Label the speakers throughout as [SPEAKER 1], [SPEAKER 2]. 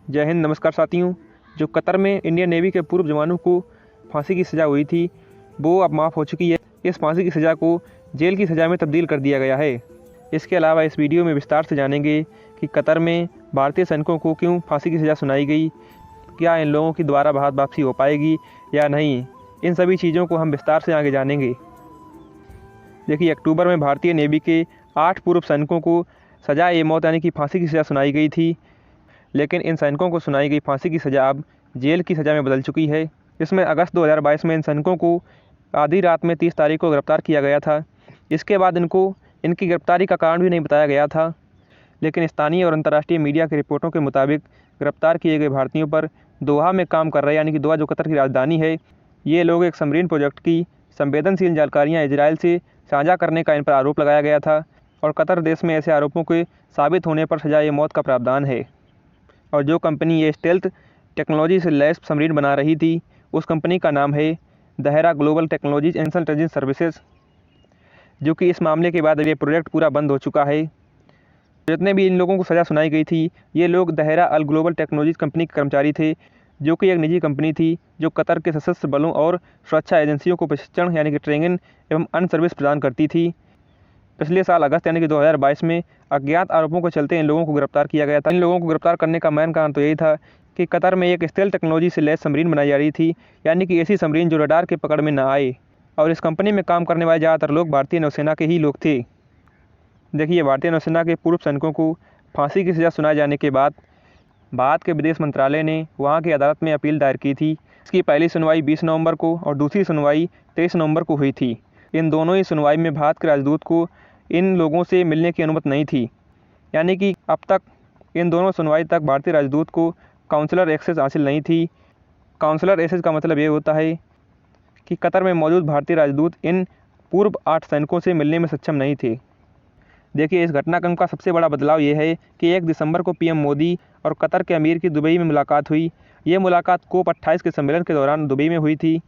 [SPEAKER 1] जय हिंद, नमस्कार साथियों। जो कतर में इंडियन नेवी के पूर्व जवानों को फांसी की सज़ा हुई थी वो अब माफ़ हो चुकी है। इस फांसी की सज़ा को जेल की सज़ा में तब्दील कर दिया गया है। इसके अलावा इस वीडियो में विस्तार से जानेंगे कि कतर में भारतीय सैनिकों को क्यों फांसी की सज़ा सुनाई गई, क्या इन लोगों की दोबारा भारत वापसी हो पाएगी या नहीं। इन सभी चीज़ों को हम विस्तार से आगे जानेंगे। देखिए, अक्टूबर में भारतीय नेवी के 8 पूर्व सैनिकों को सज़ा ए मौत यानी कि फांसी की सज़ा सुनाई गई थी, लेकिन इन सैनिकों को सुनाई गई फांसी की सज़ा अब जेल की सज़ा में बदल चुकी है। इसमें अगस्त 2022 में इन सैनिकों को आधी रात में 30 तारीख को गिरफ्तार किया गया था। इसके बाद इनकी गिरफ्तारी का कारण भी नहीं बताया गया था, लेकिन स्थानीय और अंतर्राष्ट्रीय मीडिया की रिपोर्टों के मुताबिक गिरफ्तार किए गए भारतीयों पर दोहा में काम कर रहे यानी कि दोहा जो कतर की राजधानी है, ये लोग एक सबमरीन प्रोजेक्ट की संवेदनशील जानकारियाँ इजराइल से साझा करने का इन पर आरोप लगाया गया था और कतर देश में ऐसे आरोपों के साबित होने पर सजा ए मौत का प्रावधान है। और जो कंपनी ये स्टेल्थ टेक्नोलॉजी से लैस सबमरीन बना रही थी, उस कंपनी का नाम है Dahra global technologies and intelligence services, जो कि इस मामले के बाद ये प्रोजेक्ट पूरा बंद हो चुका है। जितने भी इन लोगों को सज़ा सुनाई गई थी, ये लोग दहरा अल ग्लोबल टेक्नोलॉजीज कंपनी के कर्मचारी थे, जो कि एक निजी कंपनी थी जो कतर के सशस्त्र बलों और सुरक्षा एजेंसियों को प्रशिक्षण यानी कि ट्रेनिंग एवं अन्य सर्विस प्रदान करती थी। पिछले साल अगस्त यानी कि 2022 में अज्ञात आरोपों के चलते इन लोगों को गिरफ्तार किया गया था। इन लोगों को गिरफ्तार करने का मेन कारण तो यही था कि कतर में एक स्टेल्थ टेक्नोलॉजी से लैस सबमरीन बनाई जा रही थी, यानी कि ऐसी सबमरीन जो रडार के पकड़ में न आए। और इस कंपनी में काम करने वाले ज़्यादातर लोग भारतीय नौसेना के ही लोग थे। देखिए, भारतीय नौसेना के पूर्व सैनिकों को फांसी की सज़ा सुनाए जाने के बाद भारत के विदेश मंत्रालय ने वहाँ की अदालत में अपील दायर की थी। इसकी पहली सुनवाई 20 नवंबर को और दूसरी सुनवाई 23 नवंबर को हुई थी। इन दोनों ही सुनवाई में भारत के राजदूत को इन लोगों से मिलने की अनुमति नहीं थी, यानी कि अब तक इन दोनों सुनवाई तक भारतीय राजदूत को काउंसलर एक्सेस हासिल नहीं थी। काउंसलर एक्सेस का मतलब ये होता है कि कतर में मौजूद भारतीय राजदूत इन पूर्व 8 सैनिकों से मिलने में सक्षम नहीं थे। देखिए, इस घटनाक्रम का सबसे बड़ा बदलाव ये है कि 1 दिसंबर को पीएम मोदी और कतर के अमीर की दुबई में मुलाकात हुई। ये मुलाकात कोप 28 के सम्मेलन के दौरान दुबई में हुई थी।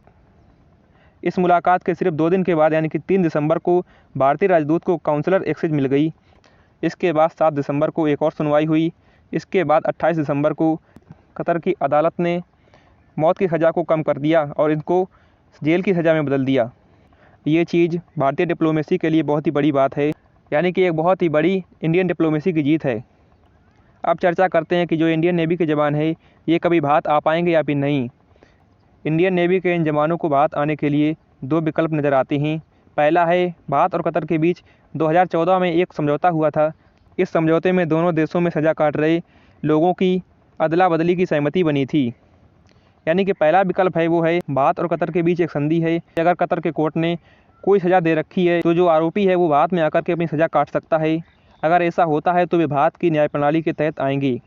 [SPEAKER 1] इस मुलाकात के सिर्फ 2 दिन के बाद यानी कि 3 दिसंबर को भारतीय राजदूत को काउंसलर एक्सेस मिल गई। इसके बाद 7 दिसंबर को एक और सुनवाई हुई। इसके बाद 28 दिसंबर को कतर की अदालत ने मौत की सज़ा को कम कर दिया और इनको जेल की सज़ा में बदल दिया। ये चीज़ भारतीय डिप्लोमेसी के लिए बहुत ही बड़ी बात है, यानी कि एक बहुत ही बड़ी इंडियन डिप्लोमेसी की जीत है। अब चर्चा करते हैं कि जो इंडियन नेवी के जवान हैं ये कभी भारत आ पाएंगे या फिर नहीं। इंडियन नेवी के इन जवानों को भारत आने के लिए 2 विकल्प नज़र आते हैं। पहला है, भारत और कतर के बीच 2014 में एक समझौता हुआ था। इस समझौते में दोनों देशों में सज़ा काट रहे लोगों की अदला बदली की सहमति बनी थी। यानी कि पहला विकल्प है वो है भारत और कतर के बीच एक संधि है। अगर कतर के कोर्ट ने कोई सज़ा दे रखी है तो जो आरोपी है वो भारत में आकर के अपनी सज़ा काट सकता है। अगर ऐसा होता है तो वे भारत की न्याय प्रणाली के तहत आएंगे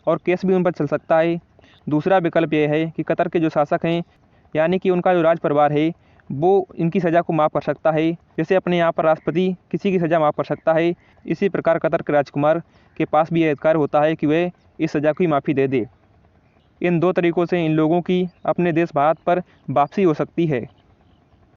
[SPEAKER 1] और केस भी उन पर चल सकता है। दूसरा विकल्प ये है कि कतर के जो शासक हैं यानी कि उनका जो राज परिवार है वो इनकी सज़ा को माफ़ कर सकता है, जैसे अपने यहाँ पर राष्ट्रपति किसी की सज़ा माफ़ कर सकता है। इसी प्रकार कतर के राजकुमार के पास भी यह अधिकार होता है कि वह इस सज़ा की माफ़ी दे दे। इन 2 तरीक़ों से इन लोगों की अपने देश भारत पर वापसी हो सकती है।